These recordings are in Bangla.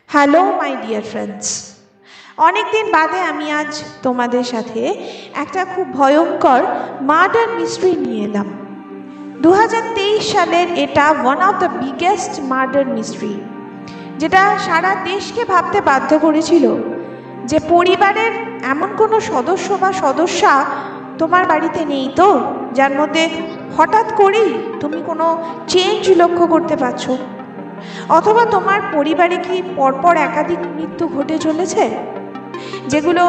হ্যালো মাই ডিয়ার ফ্রেন্ডস, অনেক দিন বাদে আমি আজ তোমাদের সাথে একটা খুব ভয়ঙ্কর মার্ডার মিস্ট্রি নিয়ে এলাম। 2023 সালের এটা one of the biggest murder mystery, যেটা সারা দেশকে ভাবতে বাধ্য করেছিল যে পরিবারের এমন কোনো সদস্য বা সদস্যা তোমার বাড়িতে নেই তো, যার মধ্যে হঠাৎ করেই তুমি কোনো চেঞ্জ লক্ষ্য করতে পারছো, অথবা তোমার পরিবারে কি পরপর একাধিক মৃত্যু ঘটে চলেছে, যেগুলো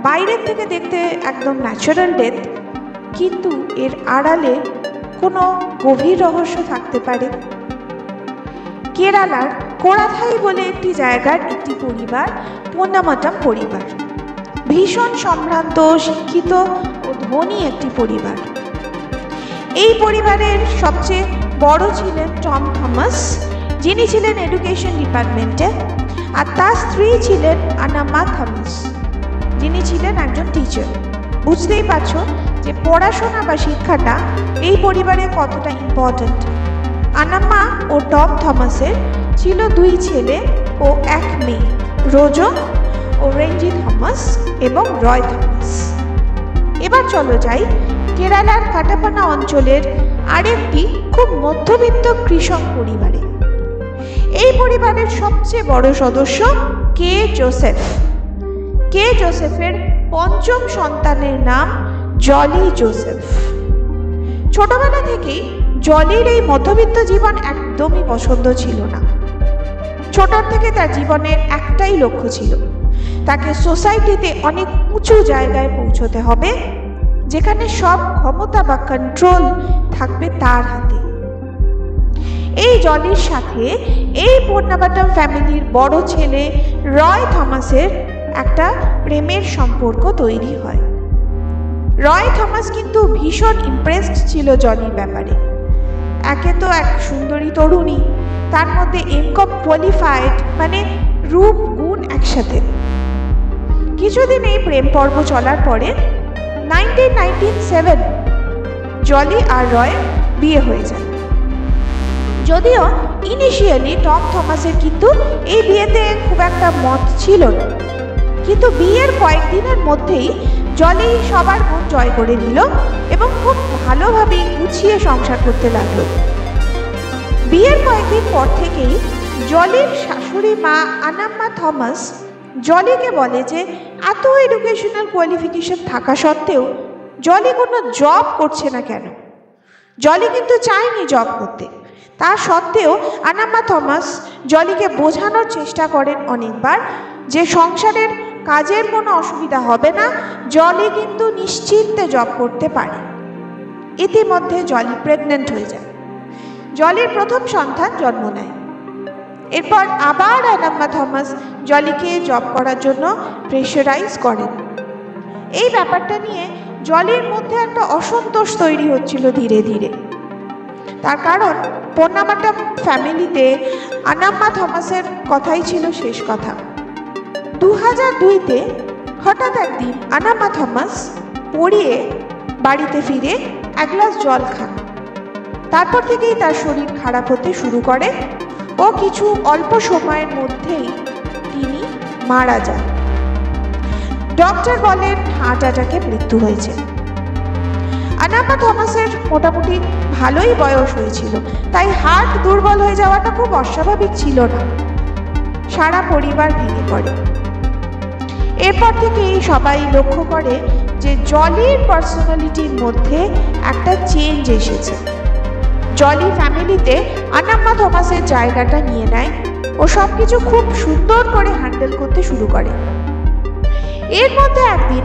বাইরের থেকে দেখতে একদম ন্যাচারাল ডেথ, কিন্তু এর আড়ালে কোনো গভীর রহস্য থাকতে পারে। কেরালার কোরাথাই বলে একটি জায়গার একটি পরিবার, পোন্নামাটাম পরিবার, ভীষণ সম্ভ্রান্ত, শিক্ষিত ও ধনী একটি পরিবার। এই পরিবারের সবচেয়ে বড় ছিলেন টম থমাস, যিনি ছিলেন এডুকেশন ডিপার্টমেন্টে, আর তার স্ত্রী ছিলেন আনাম্মা থমাস, যিনি ছিলেন একজন টিচার। বুঝতেই পারছো যে পড়াশোনা বা শিক্ষাটা এই পরিবারে কতটা ইম্পর্ট্যান্ট। আনাম্মা ও টম থমাসের ছিল 2 ছেলে ও 1 মেয়ে, রোজো ও রেঞ্জি থমাস এবং রয় থমাস। এবার চলো যাই কেরালার কাটাপানা অঞ্চলের আরেকটি খুব মধ্যবিত্ত কৃষক পরিবারে। এই পরিবারের সবচেয়ে বড় সদস্য কে জোসেফ। কে জোসেফের 5ম সন্তানের নাম জলি জোসেফ। ছোটবেলা থেকেই জলির এই মধ্যবিত্ত জীবন একদমই পছন্দ ছিল না। ছোট থেকে তার জীবনের একটাই লক্ষ্য ছিল, তাকে সোসাইটিতে অনেক উঁচু জায়গায় পৌঁছতে হবে, যেখানে সব ক্ষমতা বা কন্ট্রোল থাকবে তার হাতে। এই জলির সাথে এই পোন্নামাটাম ফ্যামিলির বড় ছেলে রয় থমাসের একটা প্রেমের সম্পর্ক তৈরি হয়। রয় থমাস কিন্তু ভীষণ ইমপ্রেসড ছিল জলির ব্যাপারে। একে তো এক সুন্দরী তরুণী, তার মধ্যে এমকম কোয়ালিফাইড, মানে রূপ গুণ একসাথে। কিছুদিন এই প্রেম পর্ব চলার পরে 1997 জলি আর রয় বিয়ে হয়ে যায়। যদিও ইনিশিয়ালি টম থমাসের কিন্তু এই বিয়েতে খুব একটা মত ছিল না, কিন্তু বিয়ের কয়েকদিনের মধ্যেই জলি সবার মন জয় করে নিল এবং খুব ভালোভাবে গুছিয়ে সংসার করতে লাগলো। বিয়ের কয়েকদিন পর থেকেই জলির শাশুড়ি মা আনাম্মা থমাস জলিকে বলে যে এত এডুকেশনাল কোয়ালিফিকেশন থাকা সত্ত্বেও জলি কোনো জব করছে না কেন। জলি কিন্তু চায়নি জব করতে, তা সত্ত্বেও আনাম্মা থমাস জলিকে বোঝানোর চেষ্টা করেন অনেকবার যে সংসারের কাজের কোনো অসুবিধা হবে না, জলি কিন্তু নিশ্চিন্তে জব করতে পারে। ইতিমধ্যে জলি প্রেগনেন্ট হয়ে যায়। জলির প্রথম সন্তান জন্ম নেয়। এরপর আবার আনাম্মা থমাস জলিকে জব করার জন্য প্রেশারাইজ করেন। এই ব্যাপারটা নিয়ে জলির মধ্যে একটা অসন্তোষ তৈরি হচ্ছিল ধীরে ধীরে। তার কারণ পোন্নামাটাম ফ্যামিলিতে আনাম্মা থমাসের কথাই ছিল শেষ কথা। 2002-তে হঠাৎ একদিন আনাম্মা থমাস পড়িয়ে বাড়িতে ফিরে 1 গ্লাস জল খান। তারপর থেকেই তার শরীর খারাপ হতে শুরু করে ও কিছু অল্প সময়ের মধ্যেই তিনি মারা যান। ডক্টর বলেন হার্ট অ্যাটাকে মৃত্যু হয়েছে। আনাম্মা থমাসের মোটামুটি ভালোই বয়স হয়েছিল, তাই হার্ট দুর্বল হয়ে যাওয়াটা খুব অস্বাভাবিক ছিল না। সারা পরিবার ভেঙে পড়ে। এরপর থেকেই সবাই লক্ষ্য করে যে জলির পার্সোনালিটির মধ্যে একটা চেঞ্জ এসেছে। জলি ফ্যামিলিতে আনাম্মা থমাসের জায়গাটা নিয়ে নেয় ও সবকিছু খুব সুন্দর করে হ্যান্ডেল করতে শুরু করে। এর মধ্যে একদিন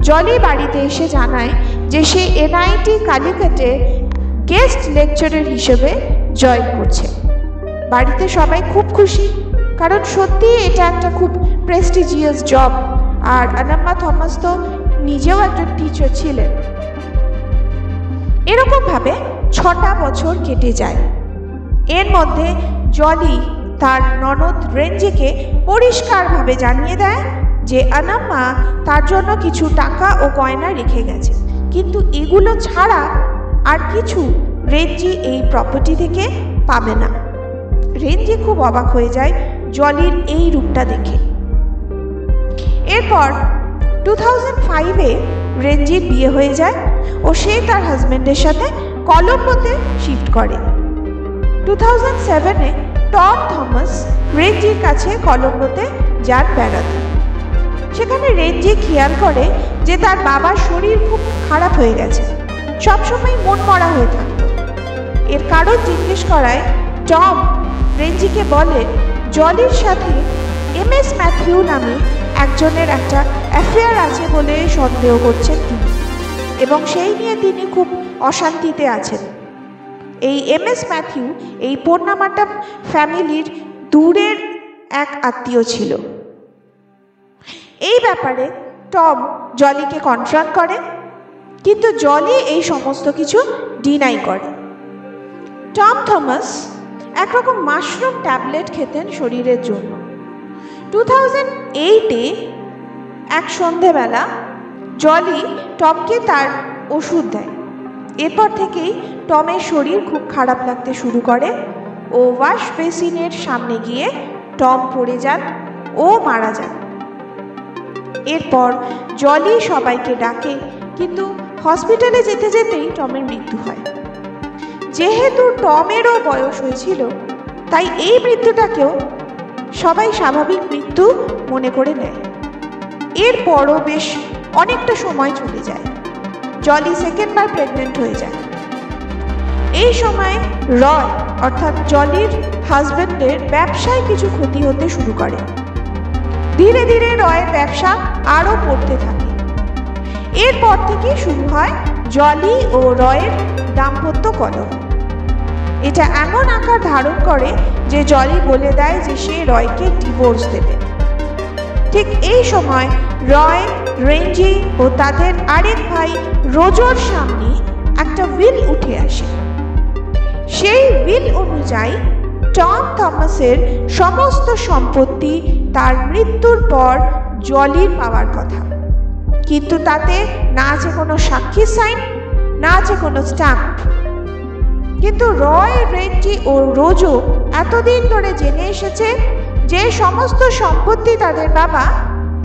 জলি বাড়িতে এসে জানায় যে সে NIT কালিকাটে গেস্ট লেকচারার হিসেবে জয়েন করছে। বাড়িতে সবাই খুব খুশি, কারণ সত্যি এটা একটা খুব প্রেস্টিজিয়াস জব, আর আনাম্মা থমাস তো নিজেও একজন টিচার ছিলেন। এরকমভাবে 6টা বছর কেটে যায়। এর মধ্যে জলি তার ননদ রেঞ্জিকে পরিষ্কারভাবে জানিয়ে দেয় যে আনাম্মা তার জন্য কিছু টাকা ও গয়না রেখে গেছে, কিন্তু এগুলো ছাড়া আর কিছু রেঞ্জি এই প্রপার্টি থেকে পাবে না। রেঞ্জি খুব অবাক হয়ে যায় জলির এই রূপটা দেখে। এরপর 2005-এ রেঞ্জির বিয়ে হয়ে যায় ও সে তার হাজব্যান্ডের সাথে কলম্বোতে শিফট করে। 2007-এ টম থমাস রেঞ্জির কাছে কলম্বোতে যান বেড়াতে। সেখানে রেঞ্জি খেয়াল করে যে তার বাবার শরীর খুব খারাপ হয়ে গেছে, সবসময় মন মরা হয়ে থাকত। এর কারণ জিজ্ঞেস করায় টম রেঞ্জিকে বলে জলির সাথে MS ম্যাথিউ নামে একজনের একটা অ্যাফেয়ার আছে বলে সন্দেহ করছেন তিনি, এবং সেই নিয়ে তিনি খুব অশান্তিতে আছেন। এই MS ম্যাথিউ এই পোন্নামাটাম ফ্যামিলির দূরের এক আত্মীয় ছিল। এই ব্যাপারে টম জলিকে কনফ্রন্ট করে, কিন্তু জলি এই সমস্ত কিছু ডিনাই করে। টম থমাস একরকম মাশরুম ট্যাবলেট খেতেন শরীরের জন্য। 2008-এ এক সন্ধেবেলা জলি টমকে তার ওষুধ দেয়। এরপর থেকেই টমের শরীর খুব খারাপ লাগতে শুরু করে ও ওয়াশ বেসিনের সামনে গিয়ে টম পড়ে যান ও মারা যান। এরপর জলি সবাইকে ডাকে, কিন্তু হসপিটালে যেতে যেতেই টমের মৃত্যু হয়। যেহেতু টমেরও বয়স হয়েছিল, তাই এই মৃত্যুটাকেও সবাই স্বাভাবিক মৃত্যু মনে করে নেয়। এরপরও বেশ অনেকটা সময় চলে যায়। জলি সেকেন্ডবার প্রেগনেন্ট হয়ে যায়। এই সময় রয় অর্থাৎ জলির হাজব্যান্ডের ব্যবসায় কিছু ক্ষতি হতে শুরু করে। ধীরে ধীরে রয়ের ব্যবসা আরও পড়তে থাকে। এরপর থেকে শুরু হয় জলি ও রয়ের দাম্পত্য কলহ। এটা এমন আকার ধারণ করে যে জলি বলে দেয় যে সে রয়কে ডিভোর্স দেবে। ঠিক এই সময় রয়, রেঞ্জি ও তাদের আরেক ভাই রোজোর সামনে একটা উইল উঠে আসে। সেই উইল অনুযায়ী টম থমাসের সমস্ত সম্পত্তি তার মৃত্যুর পর জলির পাওয়ার কথা, কিন্তু তাতে না আছে কোনো সাক্ষী সাইন, না আছে কোনো স্ট্যাম্প। কিন্তু রয়, রেঞ্জি ও রোজো এতদিন ধরে জেনে এসেছে যে সমস্ত সম্পত্তি তাদের বাবা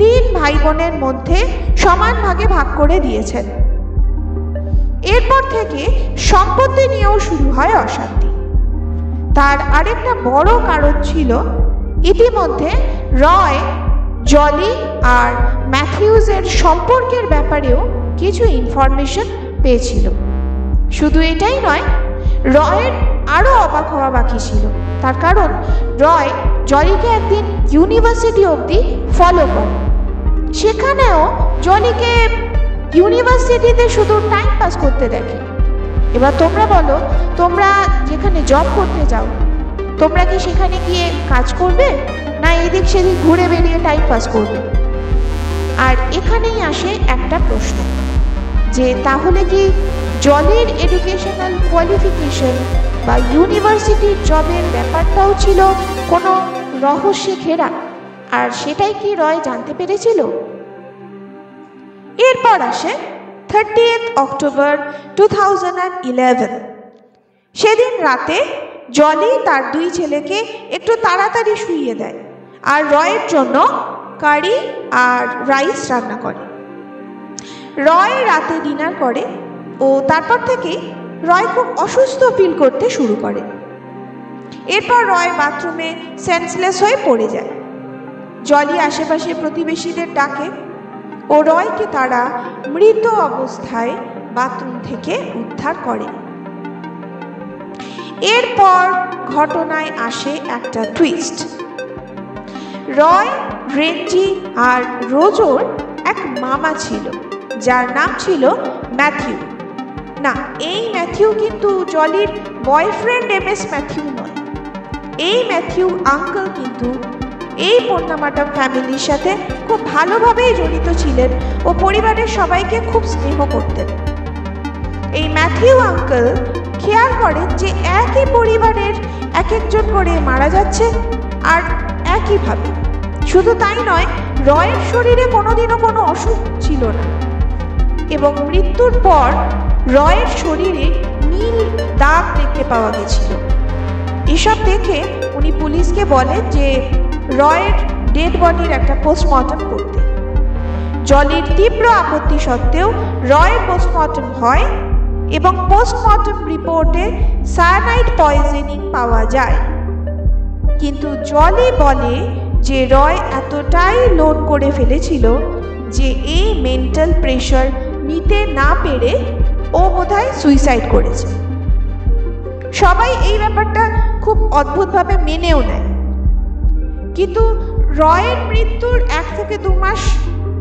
3 ভাই বোনের মধ্যে সমান ভাগে ভাগ করে দিয়েছেন। এরপর থেকে সম্পত্তি নিয়েও শুরু হয় অশান্তি। তার আরেকটা বড় কারণ ছিল, ইতিমধ্যে রয় জলি আর ম্যাথিউজের সম্পর্কের ব্যাপারেও কিছু ইনফরমেশন পেয়েছিল। শুধু এটাই নয়, রয়ের আরও অবাক হওয়া বাকি ছিল। তার কারণ রয় জলিকে একদিন ইউনিভার্সিটি অবধি ফলো করে। সেখানেও জলিকে ইউনিভার্সিটিতে শুধু টাইম পাস করতে দেখে। এবার তোমরা বলো, তোমরা যেখানে জব করতে যাও, তোমরা কি সেখানে গিয়ে কাজ করবে, না এদিক সেদিক ঘুরে বেরিয়ে টাইম পাস করবে? আর এখানেই আসে একটা প্রশ্ন, যে তাহলে কি জলির এডুকেশনাল কোয়ালিফিকেশন বা ইউনিভার্সিটির জবের ব্যাপারটাও ছিল কোনো রহস্যে ঘেরা, আর সেটাই কি রয় জানতে পেরেছিল? এরপর আসে 30th অক্টোবর 2011। সেদিন রাতে জলি তার 2 ছেলেকে একটু তাড়াতাড়ি শুইয়ে দেয় আর রয়ের জন্য কারি আর রাইস রান্না করে। রয় রাতে ডিনার করে ও তারপর থেকেই রয় খুব অসুস্থ ফিল করতে শুরু করে। এরপর রয় বাথরুমে সেন্সলেস হয়ে পড়ে যায়। জলি আশেপাশের প্রতিবেশীদের ডাকে ও রয়কে তারা মৃত অবস্থায় বাথরুম থেকে উদ্ধার করে। এরপর ঘটনায় আসে একটা টুইস্ট। রয়, রেঞ্জি আর রোজোর এক মামা ছিল, যার নাম ছিল ম্যাথিউ। না, এই ম্যাথিউ কিন্তু জলির বয়ফ্রেন্ড MS ম্যাথিউ নয়। এই ম্যাথিউ আঙ্কেল কিন্তু এই পোন্নামাটাম ফ্যামিলির সাথে খুব ভালোভাবেই জড়িত ছিলেন ও পরিবারের সবাইকে খুব স্নেহ করতেন। এই ম্যাথিউ আঙ্কেল খেয়াল করেন যে একই পরিবারের এক একজন করে মারা যাচ্ছে, আর একইভাবে। শুধু তাই নয়, রয়ের শরীরে কোনোদিনও কোনো অসুখ ছিল না, এবং মৃত্যুর পর রয়ের শরীরে নীল দাগ দেখতে পাওয়া গেছিল। এসব দেখে উনি পুলিশকে বলেন যে রয়ের ডেড বডির একটা পোস্টমর্টম করতে। জলির তীব্র আপত্তি সত্ত্বেও রয়ের পোস্টমর্টম হয় এবং পোস্টমর্টম রিপোর্টে সায়ানাইড পয়জনিং পাওয়া যায়। কিন্তু জলি বলে যে রয় এতটাই লোড করে ফেলেছিল যে এই মেন্টাল প্রেশার নিতে না পেরে ও বোধহয় সুইসাইড করেছে। সবাই এই ব্যাপারটা খুব অদ্ভুতভাবে মেনেও নেয়, কিন্তু রয়ের মৃত্যুর 1 থেকে 2 মাস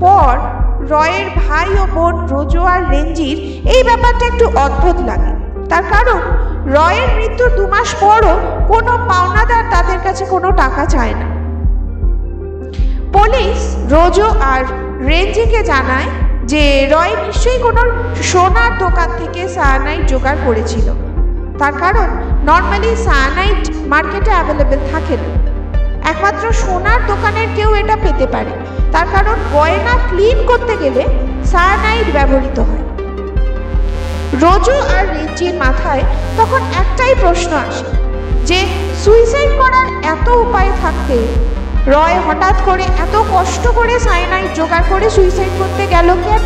পর রয়ের ভাই ও বোন রোজো আর রেঞ্জির এই ব্যাপারটা একটু অদ্ভুত লাগে। তার কারণ রয়ের মৃত্যুর 2 মাস পরও কোনো পাওনাদার তাদের কাছে কোনো টাকা চায় না। পুলিশ রোজো আর রেঞ্জিকে জানায় যে রয় নিশ্চয়ই কোনো সোনার দোকান থেকে সায়ানাইড জোগাড় করেছিল। তার কারণ নর্মালি সায়ানাইড মার্কেটে অ্যাভেলেবেল থাকে না, একমাত্র সোনার দোকানের কেউ এটা পেতে পারে। তার কারণ গয়না ক্লিন করতে গেলে সায়ানাইড ব্যবহৃত হয়। রোজো আর রেঞ্জির মাথায় তখন একটাই প্রশ্ন আসে যে সুইসাইড করার এত উপায় থাকতে রয় হঠাৎ করে এত কষ্ট করে সায়ানাইড জোগাড় করে সুইসাইড করতে গেল কেন?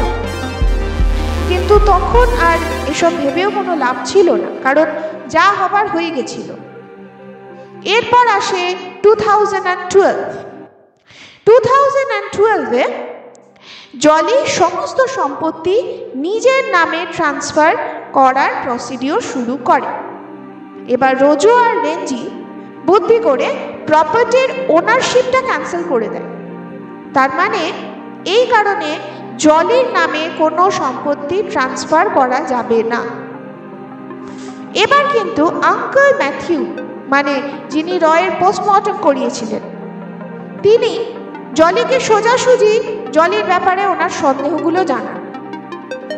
কিন্তু তখন আর এসব ভেবেও কোনো লাভ ছিল না, কারণ যা হবার হয়ে গেছিল। এরপর আসে 2012-এ জলি সমস্ত সম্পত্তি নিজের নামে ট্রান্সফার করার প্রসিডিওর শুরু করে। এবার রোজো আর রেঞ্জি বুদ্ধি করে প্রপার্টির ওনারশিপটা ক্যান্সেল করে দেয়। তার মানে এই কারণে জলির নামে কোনো সম্পত্তি ট্রান্সফার করা যাবে না। এবার কিন্তু আঙ্কেল ম্যাথিউ, মানে যিনি রয়ের পোস্টমর্টম করিয়েছিলেন, তিনি জলিকে সোজাসুজি জলির ব্যাপারে ওনার সন্দেহগুলো জানান,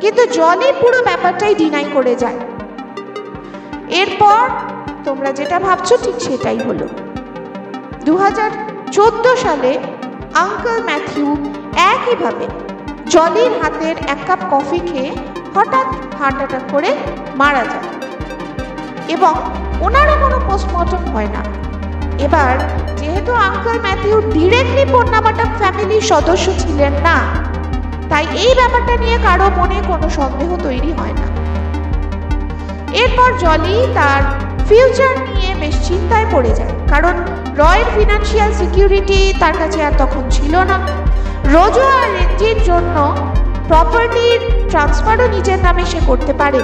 কিন্তু জলি পুরো ব্যাপারটাই ডিনাই করে যায়। এরপর তোমরা যেটা ভাবছো ঠিক সেটাই হলো। 2014 সালে আঙ্কেল ম্যাথিউ একইভাবে জলির হাতের 1 কাপ কফি খেয়ে হঠাৎ হার্ট অ্যাটাক করে মারা যায় এবং ওনারও কোনো পোস্টমর্টম হয় না। এবার যেহেতু আঙ্কেল ম্যাথিউ ডিরেক্টলি পোন্নামাটাম ফ্যামিলির সদস্য ছিলেন না, তাই এই ব্যাপারটা নিয়ে কারো মনে কোনো সন্দেহ তৈরি হয় না। এরপর জলি তার ফিউচার নিয়ে বেশ চিন্তায় পড়ে যায়, কারণ রয়ের ফিনান্সিয়াল সিকিউরিটি তার কাছে আর তখন ছিল না। রোজো আর রেঞ্জির জন্য প্রপার্টির ট্রান্সফারও নিজের নামে সে করতে পারে।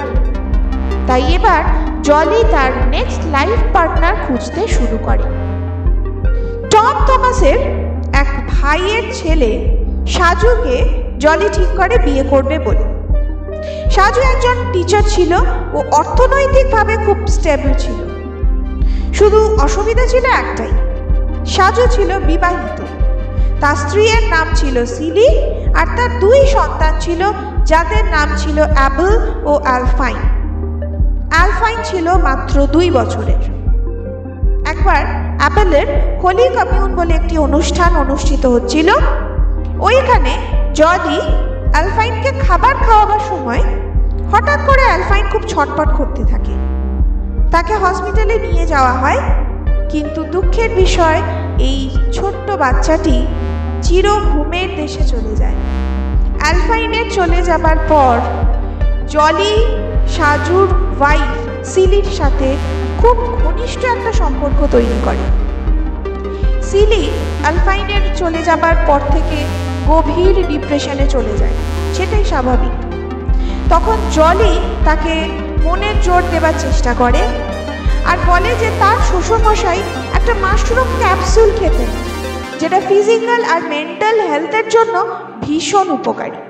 তাই এবার জলি তার নেক্সট লাইফ পার্টনার খুঁজতে শুরু করে। টম থমাসের এক ভাইয়ের ছেলে সাজুকে জলি ঠিক করে বিয়ে করবে বলে। সাজু একজন টিচার ছিল ও অর্থনৈতিকভাবে খুব স্টেবল ছিল। শুধু অসুবিধা ছিল একটাই, সাজু ছিল বিবাহিত। তার স্ত্রীর নাম ছিল সিলি আর তার 2 সন্তান ছিল, যাদের নাম ছিল অ্যাবেল ও অ্যালফাইন। অ্যালফাইন ছিল মাত্র 2 বছরের। একবার অ্যাবেলের হোলি কমিউন বলে একটি অনুষ্ঠান অনুষ্ঠিত হচ্ছিল। ওইখানে জলি অ্যালফাইনকে খাবার খাওয়াবার সময় হঠাৎ করে অ্যালফাইন খুব ছটপট করতে থাকে। তাকে হসপিটালে নিয়ে যাওয়া হয়, কিন্তু দুঃখের বিষয় এই ছোট্ট বাচ্চাটি চির ঘুমের দেশে চলে যায়। অ্যালফাইনের চলে যাবার পর জলি সাজুর ওয়াইফ সিলির সাথে খুব ঘনিষ্ঠ একটা সম্পর্ক তৈরি করে। সিলি অ্যালফাইনের চলে যাবার পর থেকে গভীর ডিপ্রেশনে চলে যায়, সেটাই স্বাভাবিক। তখন জলি তাকে মনের জোর দেবার চেষ্টা করে আর বলে যে তার শ্বশুরমশাই একটা মাশরুম ক্যাপসুল খেতেন, যেটা ফিজিক্যাল আর মেন্টাল হেলথের জন্য ভীষণ উপকারী।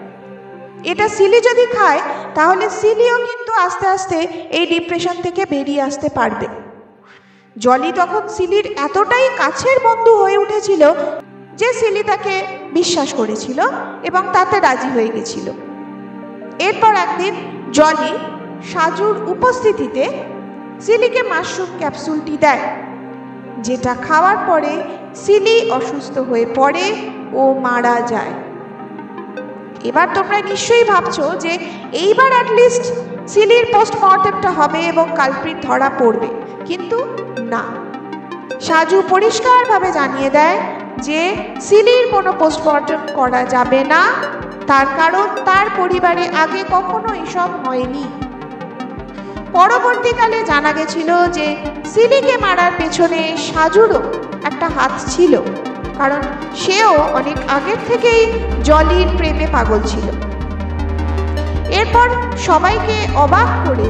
এটা সিলি যদি খায় তাহলে সিলিও কিন্তু আস্তে আস্তে এই ডিপ্রেশন থেকে বেরিয়ে আসতে পারবে। জলি তখন সিলির এতটাই কাছের বন্ধু হয়ে উঠেছিল যে সিলি তাকে বিশ্বাস করেছিল এবং তাতে রাজি হয়ে গেছিল। এরপর একদিন জলি সাজুর উপস্থিতিতে সিলিকে মাশরুম ক্যাপসুলটি দেয়, যেটা খাওয়ার পরে সিলি অসুস্থ হয়ে পড়ে ও মারা যায়। এবার তোমরা নিশ্চয়ই ভাবছো যে এইবার অ্যাটলিস্ট সিলির পোস্টমর্টেমটা হবে এবং কালপ্রিট ধরা পড়বে, কিন্তু না। সাজু পরিষ্কারভাবে জানিয়ে দেয় যে সিলির কোনো পোস্টমর্টম করা যাবে না, তার কারণ তার পরিবারে আগে কখনো এসব হয়নি। পরবর্তীকালে জানা গেছিল যে সিলিকে মারার পেছনে সাজুরও একটা হাত ছিল, কারণ সেও অনেক আগের থেকেই জলির প্রেমে পাগল ছিল। এরপর সবাইকে অবাক করে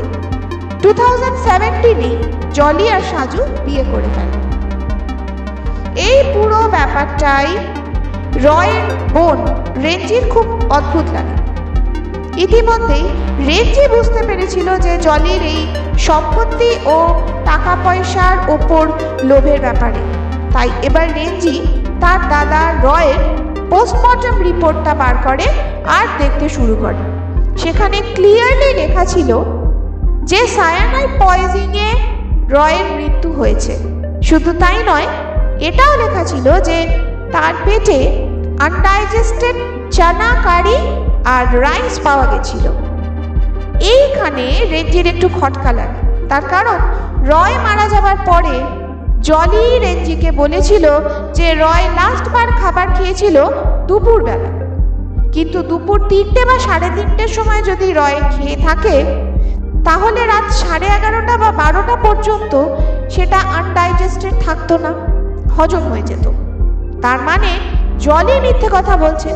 2017-এ জলি আর সাজু বিয়ে করে ফেলে। এই পুরো ব্যাপারটাই রয়ের বোন রেঞ্জির খুব অদ্ভুত লাগে। ইতিমধ্যেই রেঞ্জি বুঝতে পেরেছিল যে জলির এই সম্পত্তি ও টাকা পয়সার ওপর লোভের ব্যাপারে, তাই এবার রেঞ্জি তার দাদা রয়ের পোস্টমর্টম রিপোর্টটা বার করে আর দেখতে শুরু করে। সেখানে ক্লিয়ারলি লেখা ছিল যে সায়ানাইড পয়জনিংয়ে রয়ের মৃত্যু হয়েছে। শুধু তাই নয়, এটাও লেখা ছিল যে তার পেটে আনডাইজেস্টেড চানা কারি আর রাইস পাওয়া গেছিল। এইখানে রেঞ্জির একটু খটকা লাগে, তার কারণ রয় মারা যাবার পরে জলি রেঞ্জিকে বলেছিল যে রয় লাস্টবার খাবার খেয়েছিল দুপুরবেলা, কিন্তু দুপুর 3টে বা 3:30-র সময় যদি রয় খেয়ে থাকে তাহলে রাত 11:30 বা 12টা পর্যন্ত সেটা আনডাইজেস্টেড থাকতো না, হজম হয়ে যেত। তার মানে জলি মিথ্যে কথা বলছে।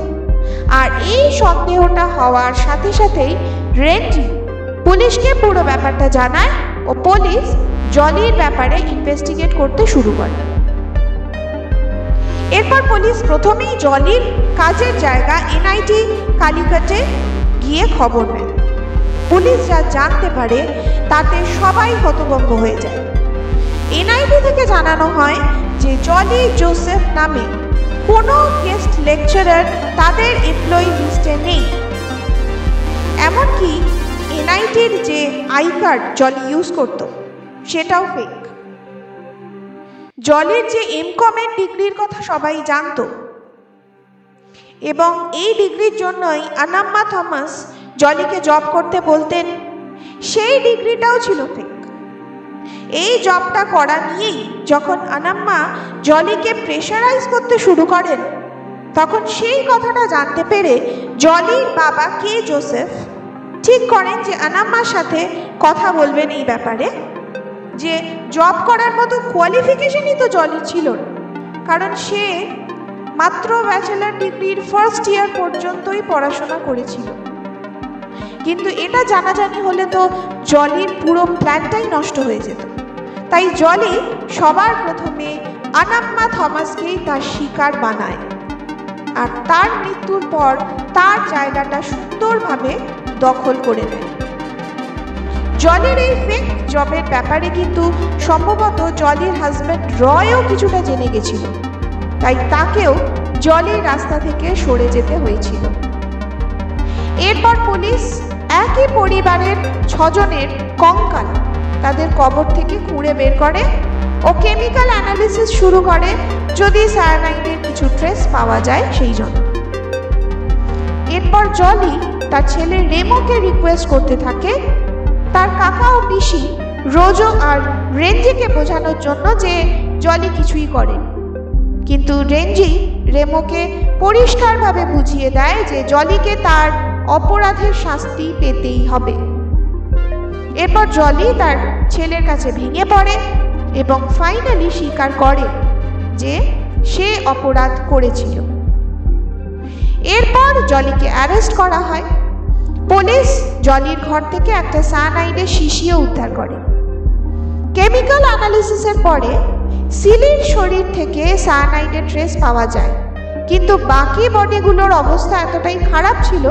আর এই সন্দেহটা হওয়ার সাথে সাথেই রেঞ্জি পুলিশকে পুরো ব্যাপারটা জানায় ও পুলিশ জলির ব্যাপারে ইনভেস্টিগেট করতে শুরু করে। এরপর পুলিশ প্রথমেই জলির কাজের জায়গা এনআইটি কালিকাটে গিয়ে খবর নেয়। পুলিশ যা জানতে পারে তাতে সবাই হতভম্ব হয়ে যায়। এনআইটি থেকে জানানো হয় যে জলি জোসেফ নামে কোনো গেস্ট লেকচারার তাদের এমপ্লয়ি লিস্টে নেই। এমনকি এনআইটির যে আই কার্ড জলি ইউজ করত সেটাও ফেক। জলির যে এমকমের ডিগ্রির কথা সবাই জানত এবং এই ডিগ্রির জন্যই আনাম্মা থমাস জলিকে জব করতে বলতেন, সেই ডিগ্রিটাও ছিল ফেক। এই জবটা করা নিয়েই যখন আনাম্মা জলিকে প্রেশারাইজ করতে শুরু করেন, তখন সেই কথাটা জানতে পেরে জলির বাবা কে জোসেফ ঠিক করেন যে আনাম্মার সাথে কথা বলবেন এই ব্যাপারে, যে জব করার মতো কোয়ালিফিকেশনই তো জলি ছিল না, কারণ সে মাত্র ব্যাচেলার ডিগ্রির ফার্স্ট ইয়ার পর্যন্তই পড়াশোনা করেছিল। কিন্তু এটা জানাজানি হলে তো জলির পুরো প্ল্যানটাই নষ্ট হয়ে যেত। তাই জলি সবার প্রথমে আনাম্মা থমাসকেই তার শিকার বানায় আর তার মৃত্যুর পর তার জায়গাটা সুন্দরভাবে দখল করে নেয়। জলির এই ফেক জবের ব্যাপারে কিন্তু সম্ভবত জলির হাজব্যান্ড রয়ও কিছুটা জেনে গেছিল, তাই তাকেও জলির রাস্তা থেকে সরে যেতে হয়েছিল। এরপর পুলিশ একই পরিবারের 6 জনের কঙ্কাল তাদের কবর থেকে খুঁড়ে বের করে ও কেমিক্যাল অ্যানালিসিস শুরু করে যদি সায়ানাইডের কিছু ট্রেস পাওয়া যায় সেই জন্য। এরপর জলি তার ছেলে রেমোকে রিকোয়েস্ট করতে থাকে তার কাকা ও পিসি রোজো আর রেঞ্জিকে বোঝানোর জন্য যে জলি কিছুই করেন, কিন্তু রেঞ্জি রেমোকে পরিষ্কারভাবে বুঝিয়ে দেয় যে জলিকে তার অপরাধের শাস্তি পেতেই হবে। এরপর জলি তার ছেলের কাছে ভেঙে পড়ে এবং ফাইনালি স্বীকার করে যে সে অপরাধ করেছিল। এরপর জলিকে অ্যারেস্ট করা হয়। পুলিশ জলির ঘর থেকে একটা সায়ানাইডের শিশিও উদ্ধার করে। কেমিক্যাল অ্যানালিসিসের পরে সিলির শরীর থেকে সায়ানাইডের ট্রেস পাওয়া যায়, কিন্তু বাকি বডিগুলোর অবস্থা এতটাই খারাপ ছিল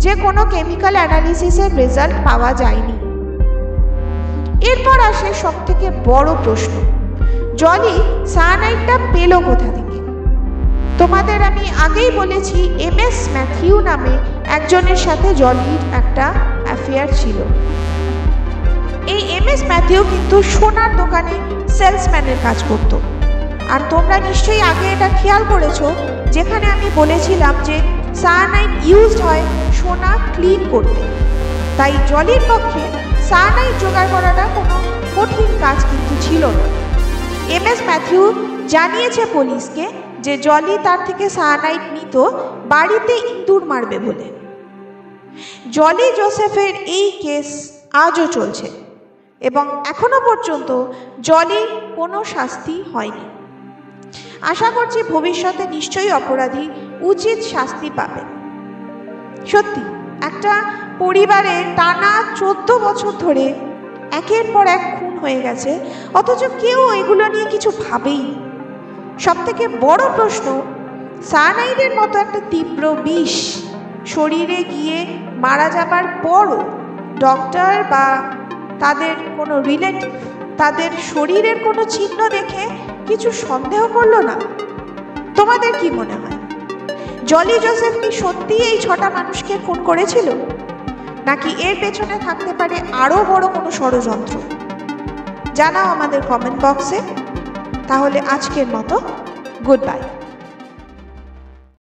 যে কোনো কেমিক্যাল অ্যানালিসিসের রেজাল্ট পাওয়া যায়নি। এরপর আসে সবথেকে বড় প্রশ্ন, জলি সায়ানাইডটা পেল কোথা থেকে? তোমাদের আমি আগেই বলেছি MS ম্যাথিউ নামে একজনের সাথে জলির একটা অ্যাফেয়ার ছিল। এই MS ম্যাথিউ কিন্তু সোনার দোকানে সেলসম্যানের কাজ করত। আর তোমরা নিশ্চয়ই আগে এটা খেয়াল করেছো, যেখানে আমি বলেছিলাম যে সায়ানাইড ইউজড হয় সোনা ক্লিন করতে, তাই জলির পক্ষে সায়ানাইড জোগাড় করাটা কোনো কঠিন কাজ কিন্তু ছিল না। MS ম্যাথিউ জানিয়েছে পুলিশকে যে জলি তার থেকে সায়ানাইড নিত বাড়িতে ইঁদুর মারবে বলে। জলি জোসেফের এই কেস আজও চলছে এবং এখনো পর্যন্ত জলির কোনো শাস্তি হয়নি। আশা করছি ভবিষ্যতে নিশ্চয়ই অপরাধী উচিত শাস্তি পাবে। সত্যি একটা পরিবারে টানা 14 বছর ধরে একের পর এক খুন হয়ে গেছে, অথচ কেউ এগুলো নিয়ে কিছু ভাবেই। সবথেকে বড় প্রশ্ন, সায়ানাইডের মতো একটা তীব্র বিষ শরীরে গিয়ে মারা যাবার পরও ডক্টর বা তাদের কোনো রিলেটিভ তাদের শরীরের কোনো চিহ্ন দেখে কিছু সন্দেহ করলো না? তোমাদের কি মনে হয়, জলি জোসেফ কি সত্যি এই 6টা মানুষকে খুন করেছিল, নাকি এর পেছনে থাকতে পারে আরও বড় কোনো ষড়যন্ত্র? জানাও আমাদের কমেন্ট বক্সে। তাহলে আজকের মতো গুড বাই।